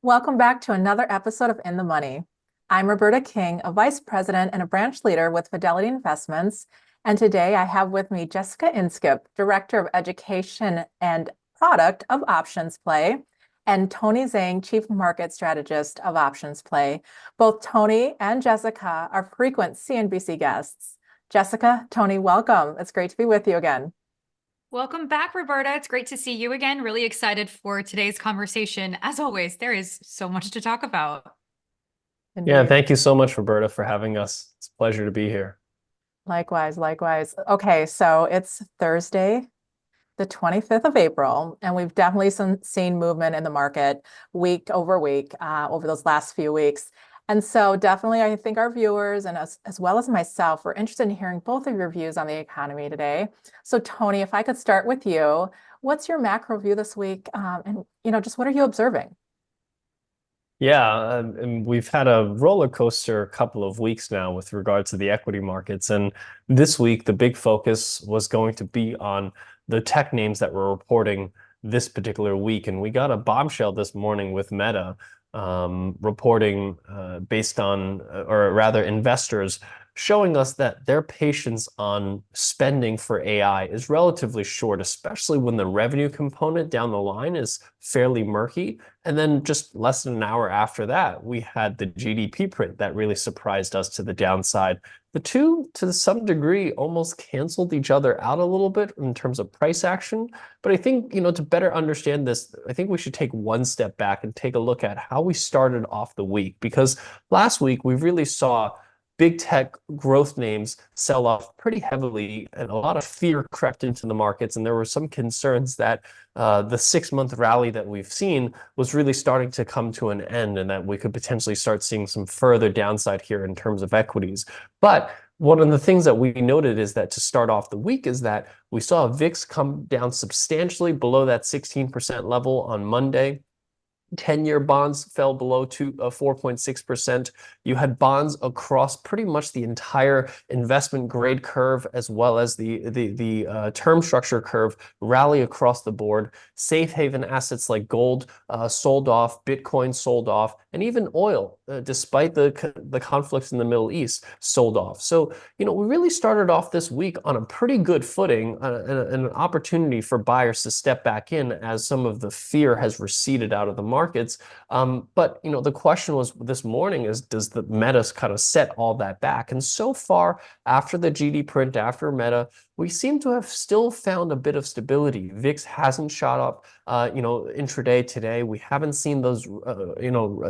Welcome back to another episode of In the Money. I'm Roberta King, a vice president and a branch leader with Fidelity Investments. And today I have with me Jessica Inskip, director of education and product of OptionsPlay, and Tony Zhang, chief market strategist of OptionsPlay. Both Tony and Jessica are frequent CNBC guests. Jessica, Tony, welcome. It's great to be with you again. Welcome back, Roberta. It's great to see you again. Really excited for today's conversation. As always, there is so much to talk about. Yeah, Indeed. thank you so much, Roberta, for having us. It's a pleasure to be here. Likewise, likewise. Okay, so it's Thursday, the 25th of April, and we've definitely seen movement in the market week over week over those last few weeks. And so definitely, I think our viewers and as well as myself, we're interested in hearing both of your views on the economy today. So Tony, if I could start with you, what's your macro view this week? And just what are you observing? Yeah, and we've had a roller coaster couple of weeks now with regard to the equity markets. And this week, the big focus was going to be on the tech names that were reporting this particular week. And we got a bombshell this morning with Meta reporting based on, or rather, investors showing us that their patience on spending for AI is relatively short, especially when the revenue component down the line is fairly murky. And then just less than an hour after that, we had the GDP print that really surprised us to the downside. The two, to some degree, almost canceled each other out a little bit in terms of price action. But I think, to better understand this, I think we should take one step back and take a look at how we started off the week. Because last week, we really saw big tech growth names sell off pretty heavily, and a lot of fear crept into the markets. And there were some concerns that the 6-month rally that we've seen was really starting to come to an end, and that we could potentially start seeing some further downside here in terms of equities. But one of the things that we noted is that to start off the week is that we saw VIX come down substantially below that 16% level on Monday. 10-year bonds fell below 4.6%. You had bonds across pretty much the entire investment grade curve, as well as the term structure curve, rally across the board. Safe haven assets like gold sold off, Bitcoin sold off, and even oil, despite the conflicts in the Middle East, sold off. So, we really started off this week on a pretty good footing, and an opportunity for buyers to step back in as some of the fear has receded out of the markets. But the question was this morning is, does the Meta kind of set all that back? And so far, after the GD print, after Meta, we seem to have still found a bit of stability. VIX hasn't shot up, intraday today. We haven't seen those,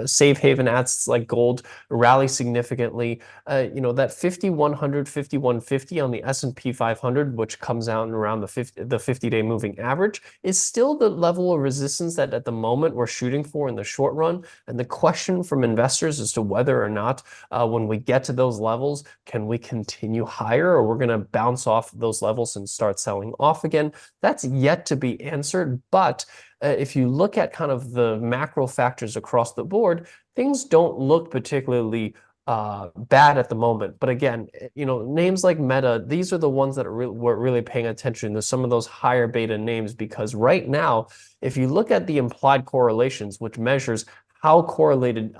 safe haven assets like gold rally significantly. That 5100, 5150 on the S&P 500, which comes out around the 50-day moving average, is still the level of resistance that at the moment we're shooting for in the short run. And the question from investors as to whether or not when we get to those levels, can we continue higher, or we're going to bounce off those levels and start selling off again? That's yet to be answered. But if you look at kind of the macro factors across the board, things don't look particularly bad at the moment. But again, names like Meta, these are the ones that we're really paying attention to, some of those higher beta names, because right now, if you look at the implied correlations, which measures how correlated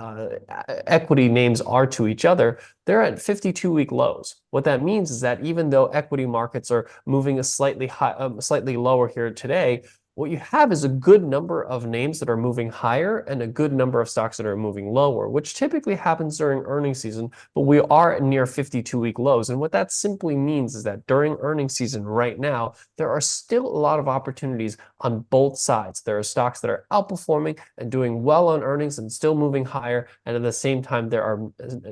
equity names are to each other, they're at 52-week lows. What that means is that even though equity markets are moving slightly lower here today, what you have is a good number of names that are moving higher and a good number of stocks that are moving lower, which typically happens during earnings season, but we are near 52-week lows. And what that simply means is that during earnings season right now, there are still a lot of opportunities on both sides. There are stocks that are outperforming and doing well on earnings and still moving higher. And at the same time, there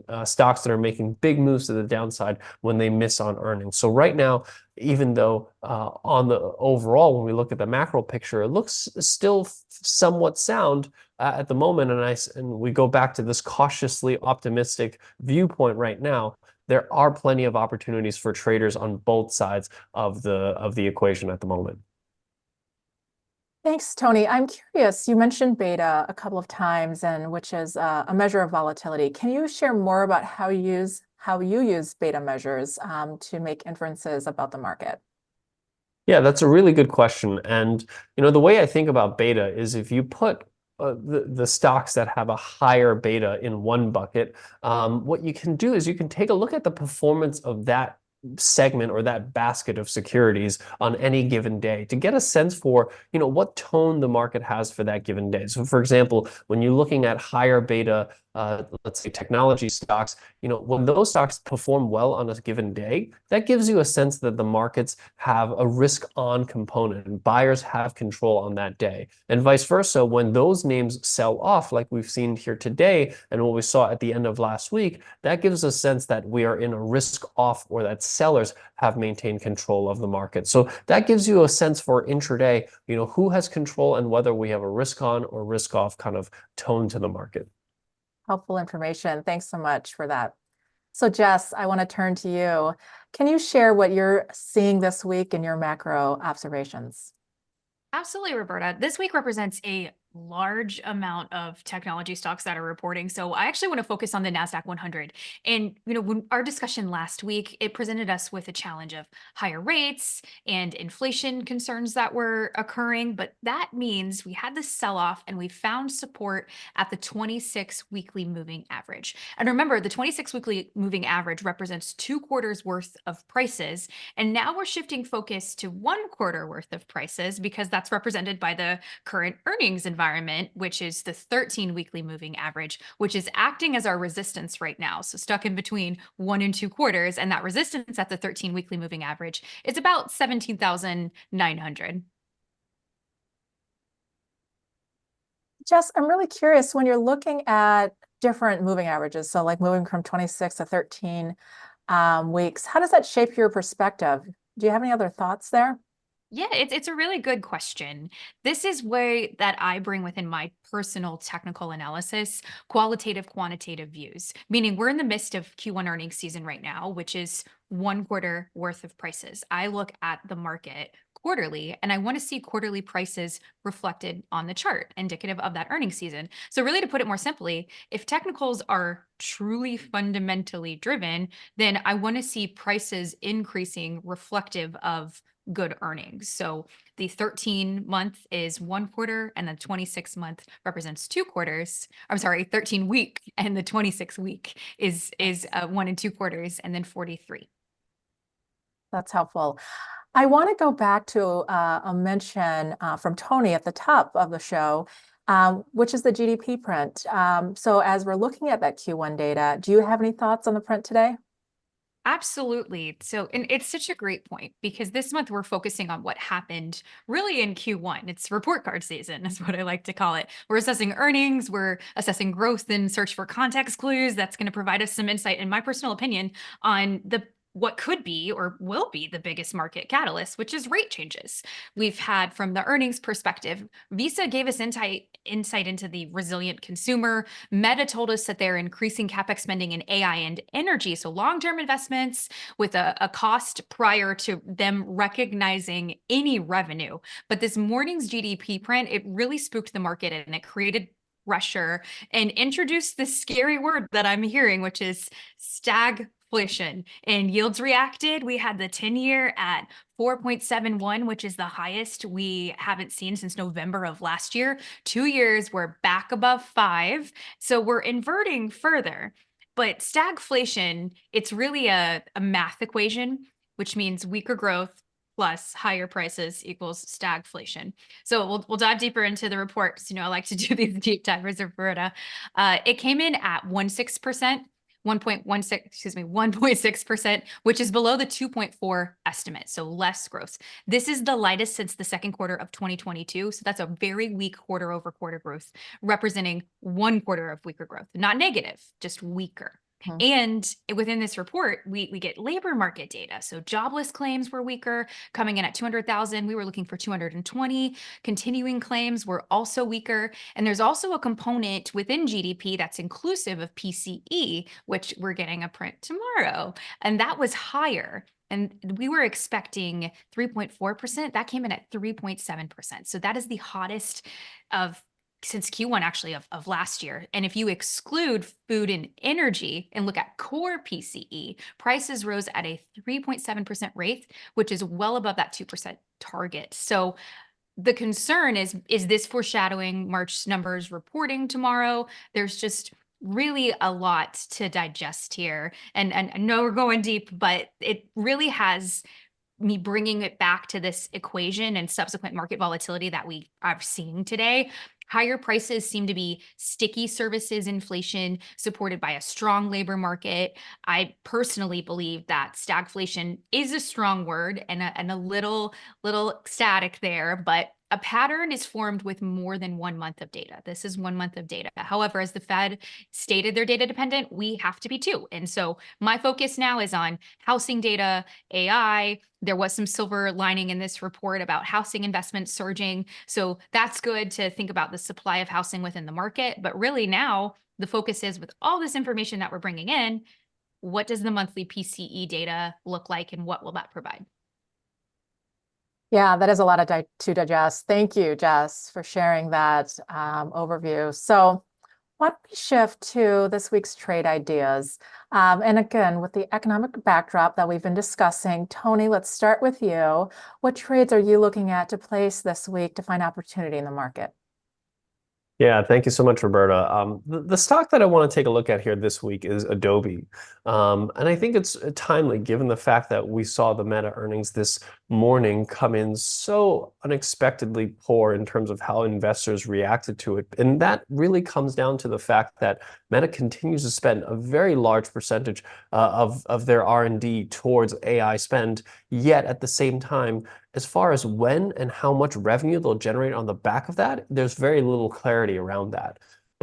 are stocks that are making big moves to the downside when they miss on earnings. So right now, even though on the overall, when we look at the macro picture, it looks still somewhat sound at the moment. And we go back to this cautiously optimistic viewpoint right now. There are plenty of opportunities for traders on both sides of the equation at the moment. Thanks, Tony. I'm curious, you mentioned beta a couple of times, and which is a measure of volatility. Can you share more about how you use beta measures to make inferences about the market? Yeah, that's a really good question. And the way I think about beta is if you put the stocks that have a higher beta in one bucket, what you can do is you can take a look at the performance of that segment or that basket of securities on any given day to get a sense for, what tone the market has for that given day. So for example, when you're looking at higher beta, let's say technology stocks, when those stocks perform well on a given day, that gives you a sense that the markets have a risk on component and buyers have control on that day. And vice versa, when those names sell off, like we've seen here today and what we saw at the end of last week, that gives a sense that we are in a risk off, or that sellers have maintained control of the market. So that gives you a sense for intraday, who has control and whether we have a risk on or risk off kind of tone to the market. Helpful information. Thanks so much for that. So Jess, I want to turn to you. Can you share what you're seeing this week in your macro observations? Absolutely, Roberta. This week represents a large amount of technology stocks that are reporting. So I actually want to focus on the NASDAQ 100. And, when our discussion last week, it presented us with a challenge of higher rates and inflation concerns that were occurring. But that means we had this sell-off and we found support at the 26 weekly moving average. And remember, the 26 weekly moving average represents 2 quarters worth of prices. And now we're shifting focus to 1 quarter worth of prices, because that's represented by the current earnings environment, which is the 13 weekly moving average, which is acting as our resistance right now. So stuck in between 1 and 2 quarters, and that resistance at the 13 weekly moving average is about 17,900. Jess, I'm really curious, when you're looking at different moving averages, so like moving from 26 to 13 weeks, how does that shape your perspective? Do you have any other thoughts there? Yeah, it's a really good question. This is where that I bring within my personal technical analysis, qualitative, quantitative views, meaning we're in the midst of Q1 earnings season right now, which is 1 quarter worth of prices. I look at the market quarterly, and I want to see quarterly prices reflected on the chart, indicative of that earnings season. So really, to put it more simply, if technicals are truly fundamentally driven, then I want to see prices increasing reflective of good earnings. So the 13-month is 1 quarter, and the 26-month represents 2 quarters. I'm sorry, 13-week, and the 26-week is 1 and 2 quarters, and then 43. That's helpful. I want to go back to a mention from Tony at the top of the show, which is the GDP print. So as we're looking at that Q1 data, do you have any thoughts on the print today? Absolutely. So, and it's such a great point, because this month we're focusing on what happened really in Q1. It's report card season, is what I like to call it. We're assessing earnings, we're assessing growth and search for context clues. That's going to provide us some insight, in my personal opinion, on what could be or will be the biggest market catalyst, which is rate changes. We've had, from the earnings perspective, Visa gave us insight into the resilient consumer. Meta told us that they're increasing CapEx spending in AI and energy, so long-term investments with a cost prior to them recognizing any revenue. But this morning's GDP print, it really spooked the market, and it created pressure and introduced this scary word that I'm hearing, which is stagflation. And yields reacted. We had the 10-year at 4.71, which is the highest we haven't seen since November of last year. 2 years, we're back above 5. So we're inverting further. But stagflation, it's really a math equation, which means weaker growth plus higher prices equals stagflation. So we'll dive deeper into the report, because I like to do these deep divers, Roberta. It came in at 1.6%. 1.6%, which is below the 2.4 estimate, so less growth. This is the lightest since the second quarter of 2022, so that's a very weak quarter-over-quarter growth, representing 1 quarter of weaker growth, not negative, just weaker. And within this report, we get labor market data. So jobless claims were weaker, coming in at 200,000. We were looking for 220. Continuing claims were also weaker. And there's also a component within GDP that's inclusive of PCE, which we're getting a print tomorrow. And that was higher. And we were expecting 3.4%. That came in at 3.7%. So that is the hottest since Q1 actually of last year. And if you exclude food and energy and look at core PCE, prices rose at a 3.7% rate, which is well above that 2% target. So the concern is this foreshadowing March numbers reporting tomorrow? There's just really a lot to digest here. And I know we're going deep, but it really has me bringing it back to this equation and subsequent market volatility that we are seeing today. Higher prices seem to be sticky services inflation supported by a strong labor market. I personally believe that stagflation is a strong word and a little static there, but a pattern is formed with more than 1 month of data. This is 1 month of data. However, as the Fed stated they're data dependent, we have to be too. And so my focus now is on housing data, AI. There was some silver lining in this report about housing investment surging. So that's good to think about the supply of housing within the market. But really now the focus is, with all this information that we're bringing in, what does the monthly PCE data look like and what will that provide? Yeah, that is a lot to digest. Thank you, Jess, for sharing that overview. So why don't we shift to this week's trade ideas? And again, with the economic backdrop that we've been discussing, Tony, let's start with you. What trades are you looking at to place this week to find opportunity in the market? Yeah, thank you so much, Roberta. The stock that I want to take a look at here this week is Adobe. And I think it's timely given the fact that we saw the Meta earnings this morning come in so unexpectedly poor in terms of how investors reacted to it. And that really comes down to the fact that Meta continues to spend a very large percentage of their R&D towards AI spend, yet at the same time, as far as when and how much revenue they'll generate on the back of that, there's very little clarity around that.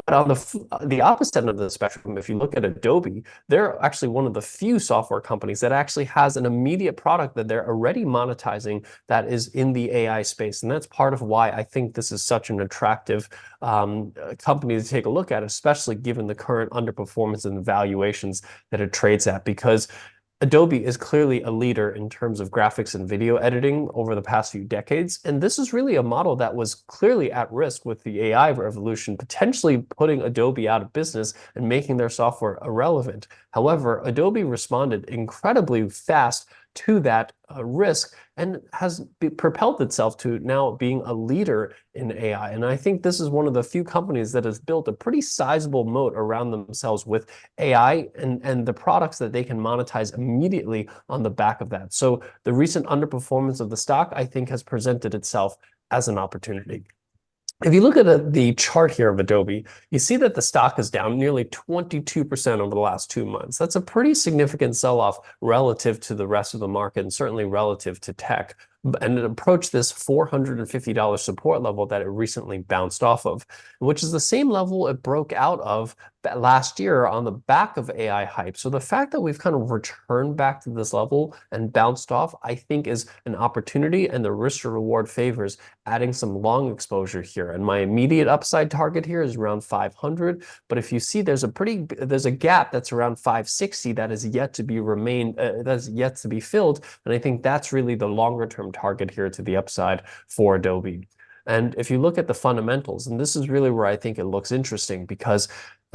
But on the opposite end of the spectrum, if you look at Adobe, they're actually one of the few software companies that actually has an immediate product that they're already monetizing that is in the AI space. And that's part of why I think this is such an attractive company to take a look at, especially given the current underperformance and valuations that it trades at, because Adobe is clearly a leader in terms of graphics and video editing over the past few decades, and this is really a model that was clearly at risk with the AI revolution, potentially putting Adobe out of business and making their software irrelevant. However, Adobe responded incredibly fast to that risk and has propelled itself to now being a leader in AI. And I think this is one of the few companies that has built a pretty sizable moat around themselves with AI and the products that they can monetize immediately on the back of that. So the recent underperformance of the stock, I think, has presented itself as an opportunity. If you look at the chart here of Adobe, you see that the stock is down nearly 22% over the last 2 months. That's a pretty significant sell-off relative to the rest of the market and certainly relative to tech. And it approached this $450 support level that it recently bounced off of, which is the same level it broke out of last year on the back of AI hype. So the fact that we've kind of returned back to this level and bounced off, I think is an opportunity, and the risk to reward favors adding some long exposure here. And my immediate upside target here is around 500. But if you see, there's a gap that's around 560 that is yet to be filled. And I think that's really the longer term target here to the upside for Adobe. And if you look at the fundamentals, and this is really where I think it looks interesting, because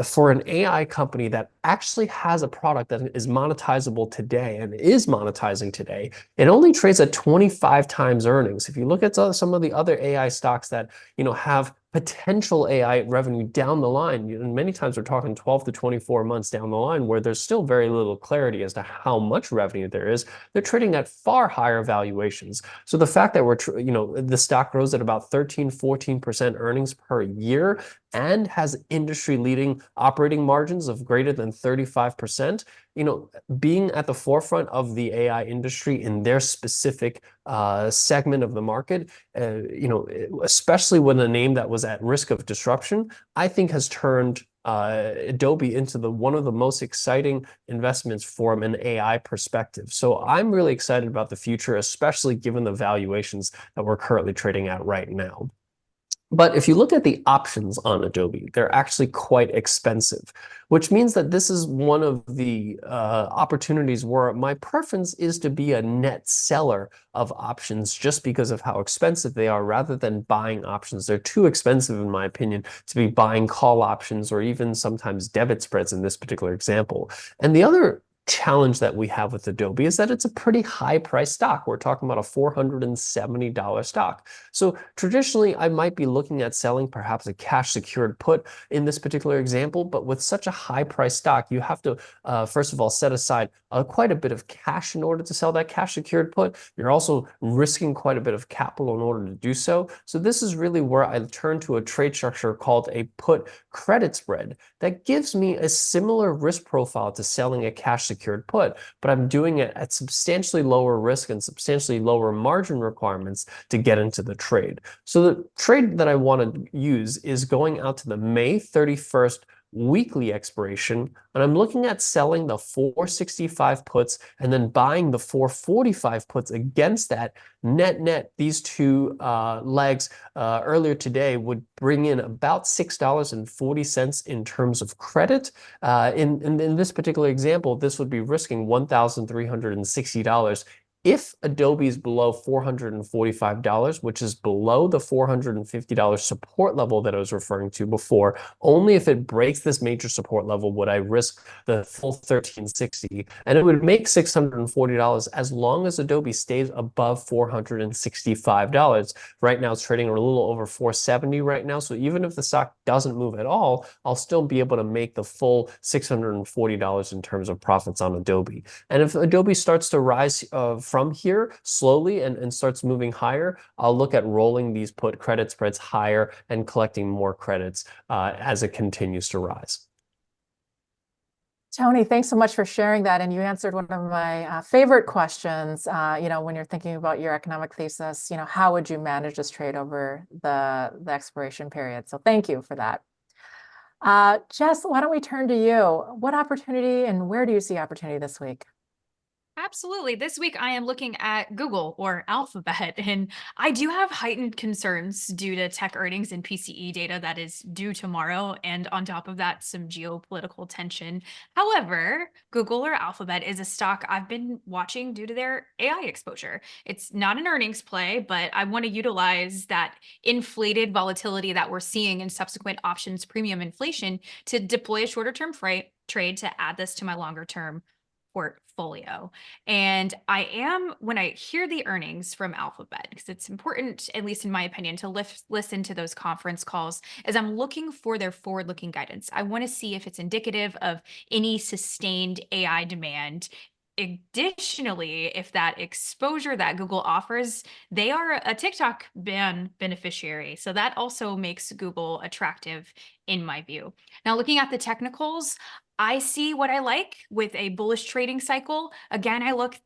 for an AI company that actually has a product that is monetizable today and is monetizing today, it only trades at 25 times earnings. If you look at some of the other AI stocks that have potential AI revenue down the line, and many times we're talking 12 to 24 months down the line where there's still very little clarity as to how much revenue there is, they're trading at far higher valuations. So the fact that the stock grows at about 13-14% earnings per year and has industry-leading operating margins of greater than 35%, being at the forefront of the AI industry in their specific segment of the market, especially when a name that was at risk of disruption, I think has turned Adobe into one of the most exciting investments from an AI perspective. So I'm really excited about the future, especially given the valuations that we're currently trading at right now. But if you look at the options on Adobe, they're actually quite expensive, which means that this is one of the opportunities where my preference is to be a net seller of options just because of how expensive they are rather than buying options. They're too expensive, in my opinion, to be buying call options or even sometimes debit spreads in this particular example. And the other challenge that we have with Adobe is that it's a pretty high price stock. We're talking about a $470 stock. So traditionally, I might be looking at selling perhaps a cash secured put in this particular example, but with such a high price stock, you have to, first of all, set aside quite a bit of cash in order to sell that cash secured put. You're also risking quite a bit of capital in order to do so. So this is really where I turn to a trade structure called a put credit spread that gives me a similar risk profile to selling a cash secured put, but I'm doing it at substantially lower risk and substantially lower margin requirements to get into the trade. So the trade that I want to use is going out to the May 31st weekly expiration, and I'm looking at selling the 465 puts and then buying the 445 puts against that. Net, these two legs earlier today would bring in about $6.40 in terms of credit. In this particular example, this would be risking $1,360. If Adobe is below $445, which is below the $450 support level that I was referring to before, only if it breaks this major support level would I risk the full $1,360. And it would make $640 as long as Adobe stays above $465. Right now, it's trading a little over $470 right now. So even if the stock doesn't move at all, I'll still be able to make the full $640 in terms of profits on Adobe. And if Adobe starts to rise from here slowly and starts moving higher, I'll look at rolling these put credit spreads higher and collecting more credits as it continues to rise. Tony, thanks so much for sharing that. And you answered one of my favorite questions, when you're thinking about your economic thesis, how would you manage this trade over the expiration period? So thank you for that. Jess, why don't we turn to you? What opportunity and where do you see opportunity this week? Absolutely. This week, I am looking at Google or Alphabet, and I do have heightened concerns due to tech earnings and PCE data that is due tomorrow. And on top of that, some geopolitical tension. However, Google or Alphabet is a stock I've been watching due to their AI exposure. It's not an earnings play, but I want to utilize that inflated volatility that we're seeing in subsequent options premium inflation to deploy a shorter term trade to add this to my longer term portfolio. And when I hear the earnings from Alphabet, because it's important, at least in my opinion, to listen to those conference calls, as I'm looking for their forward-looking guidance. I want to see if it's indicative of any sustained AI demand. Additionally, if that exposure that Google offers, they are a TikTok ban beneficiary. So that also makes Google attractive in my view. Now, looking at the technicals, I see what I like with a bullish trading cycle. Again, I look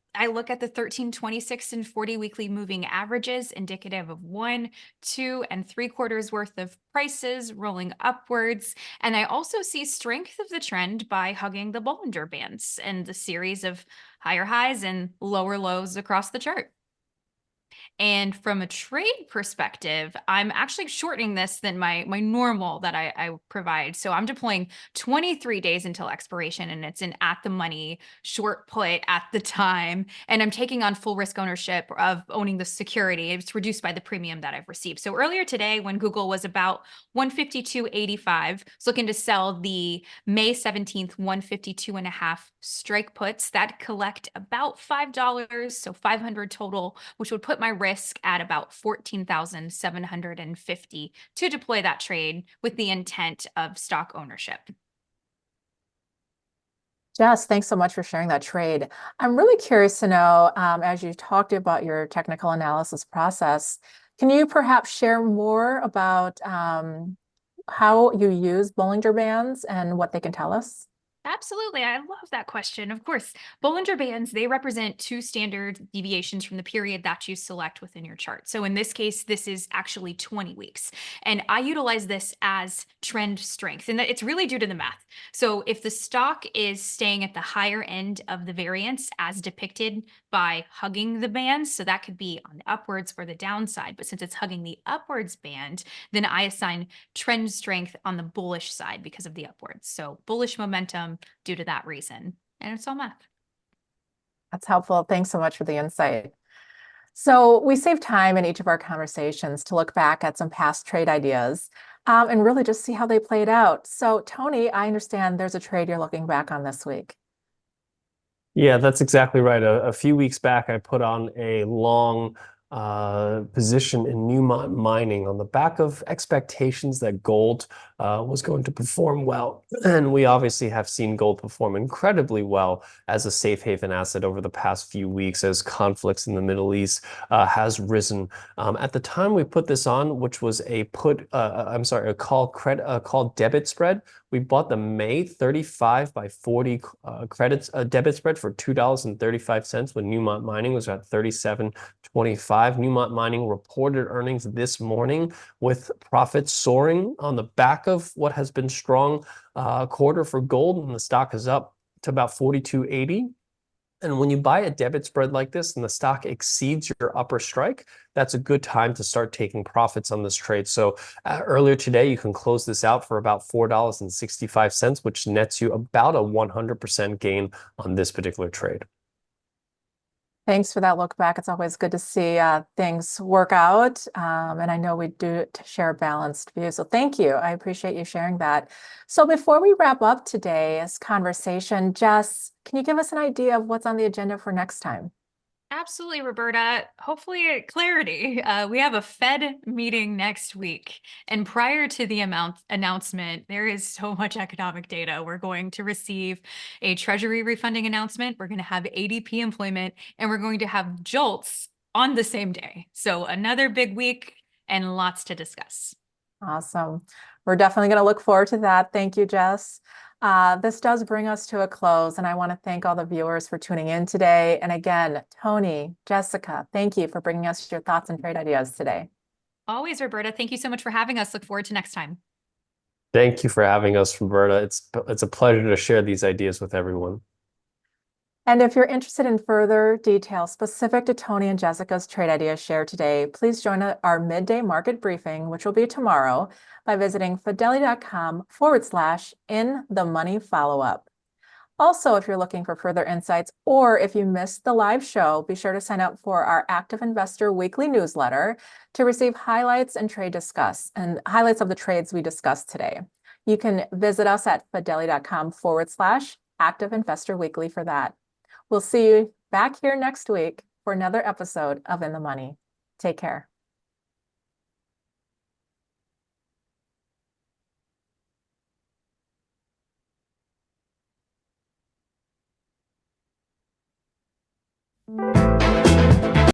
at the 13, 26, and 40 weekly moving averages, indicative of 1, 2, and 3/4 worth of prices rolling upwards. And I also see strength of the trend by hugging the Bollinger Bands and the series of higher highs and lower lows across the chart. And from a trade perspective, I'm actually shortening this than my normal that I provide. So I'm deploying 23 days until expiration, and it's an at the money short put at the time. And I'm taking on full risk ownership of owning the security. It's reduced by the premium that I've received. So earlier today, when Google was about 152.85, was looking to sell the May 17th 152.5 strike puts that collect about $5, so 500 total, which would put my risk at about 14,750 to deploy that trade with the intent of stock ownership. Jess, thanks so much for sharing that trade. I'm really curious to know, as you talked about your technical analysis process, can you perhaps share more about how you use Bollinger Bands and what they can tell us? Absolutely. I love that question. Of course, Bollinger Bands, they represent 2 standard deviations from the period that you select within your chart. So in this case, this is actually 20 weeks. And I utilize this as trend strength, and that it's really due to the math. So if the stock is staying at the higher end of the variance as depicted by hugging the bands, so that could be on the upwards or the downside, but since it's hugging the upwards band, then I assign trend strength on the bullish side because of the upwards. So bullish momentum due to that reason. And it's all math. That's helpful. Thanks so much for the insight. So we save time in each of our conversations to look back at some past trade ideas and really just see how they played out. So Tony, I understand there's a trade you're looking back on this week. Yeah, that's exactly right. A few weeks back, I put on a long position in Newmont mining on the back of expectations that gold was going to perform well. And we obviously have seen gold perform incredibly well as a safe haven asset over the past few weeks as conflicts in the Middle East has risen. At the time we put this on, which was a call debit spread. We bought the May 35 by 40 credits debit spread for $2.35 when Newmont Mining was at 37.25. Newmont Mining reported earnings this morning with profits soaring on the back of what has been strong quarter for gold, and the stock is up to about 42.80. And when you buy a debit spread like this and the stock exceeds your upper strike, that's a good time to start taking profits on this trade. So earlier today, you can close this out for about $4.65, which nets you about a 100% gain on this particular trade. Thanks for that look back. It's always good to see things work out. And I know we do to share a balanced view. So thank you. I appreciate you sharing that. So before we wrap up today's conversation, Jess, can you give us an idea of what's on the agenda for next time? Absolutely, Roberta. Hopefully, clarity. We have a Fed meeting next week. And prior to the announcement, there is so much economic data. We're going to receive a Treasury refunding announcement. We're going to have ADP employment, and we're going to have JOLTS on the same day. So another big week and lots to discuss. Awesome. We're definitely going to look forward to that. Thank you, Jess. This does bring us to a close, and I want to thank all the viewers for tuning in today. And again, Tony, Jessica, thank you for bringing us your thoughts and trade ideas today. Always, Roberta. Thank you so much for having us. Look forward to next time. Thank you for having us, Roberta. It's a pleasure to share these ideas with everyone. And if you're interested in further details specific to Tony and Jessica's trade ideas shared today, please join our midday market briefing, which will be tomorrow, by visiting fidelity.com/in-the-money-follow-up. Also, if you're looking for further insights or if you missed the live show, be sure to sign up for our Active Investor weekly newsletter to receive highlights and highlights of the trades we discussed today. You can visit us at fidelity.com/Active Investor Weekly for that. We'll see you back here next week for another episode of In the Money. Take care.